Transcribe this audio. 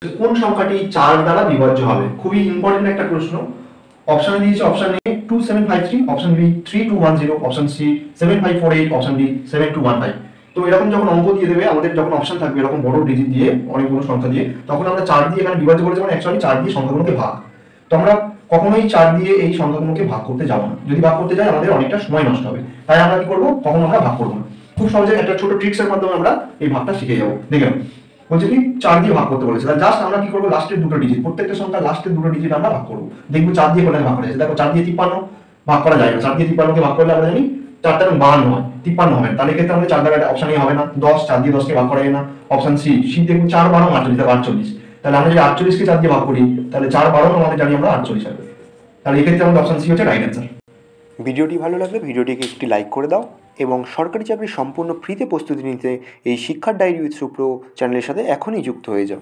কোন সংখ্যাটি 4 দ্বারা বিভাজ্য হবে? খুবই ইম্পর্টেন্ট একটা প্রশ্ন। অপশনে দিয়েছে option A 2753, option B 3210, option C 7548, option D 7215। তো এরকম যখন অঙ্ক দিয়ে দেবে আমাদের, যখন অপশন থাকবে এরকম বড় ডিজিট দিয়ে অনেকগুলো সংখ্যা দিয়ে, তখন আমরা 4 দিয়ে এখানে বিভাজ্য করেছি, মানে অ্যাকচুয়ালি 4 দিয়ে সংখ্যাগুলোকে ভাগ। তো আমরা কখনোই 4 দিয়ে এই সংখ্যাগুলোকে ভাগ করতে যাব না। যদি ভাগ করতে যাই আমাদের অনেকটা সময় নষ্ট হবে। তাই আমরা কি করব, কখনো আমরা ভাগ করব না। খুব সহজে একটা ছোট ট্রিক্সের মাধ্যমে আমরা এই ভাগটা শিখে যাব। দেখুন বলছে কি 4 দিয়ে ভাগ করতে বলেছে, তাহলে জাস্ট আমরা কি করব, লাস্টের দুটো ডিজিট, প্রত্যেকটা সংখ্যা লাস্টের দুটো ডিজিট আমরা ভাগ করব। দেখব 4 দিয়ে কোথায় ভাগ করা যাচ্ছে। দেখো 4 দিয়ে 53 ভাগ করা যায় না। 4 দিয়ে 53 কে ভাগ করলে আমরা জানি 4 × 52 হয়, 53 হবে। তাহলে ক্ষেত্রে আমাদের 4 দ্বারা অপশন এ হবে না। 10, 4 দিয়ে 10 কে ভাগ করা যায় না। অপশন সি, সি দেখব 4 12 48, 48। তাহলে আমরা যদি 48 কে 4 দিয়ে ভাগ করি তাহলে 4 12 আমাদের জানি আমরা 48 হবে। তাহলে এই ক্ষেত্রে আমাদের অপশন সি হচ্ছে রাইট অ্যান্সার। ভিডিওটি ভালো লাগলে ভিডিওটিকে একটি লাইক করে দাও এবং সরকারি চাকরির সম্পূর্ণ ফ্রিতে প্রস্তুতি নিতে এই শিক্ষার ডায়েরি উইথ সুপ্র চ্যানেলের সাথে এখনই যুক্ত হয়ে যাও।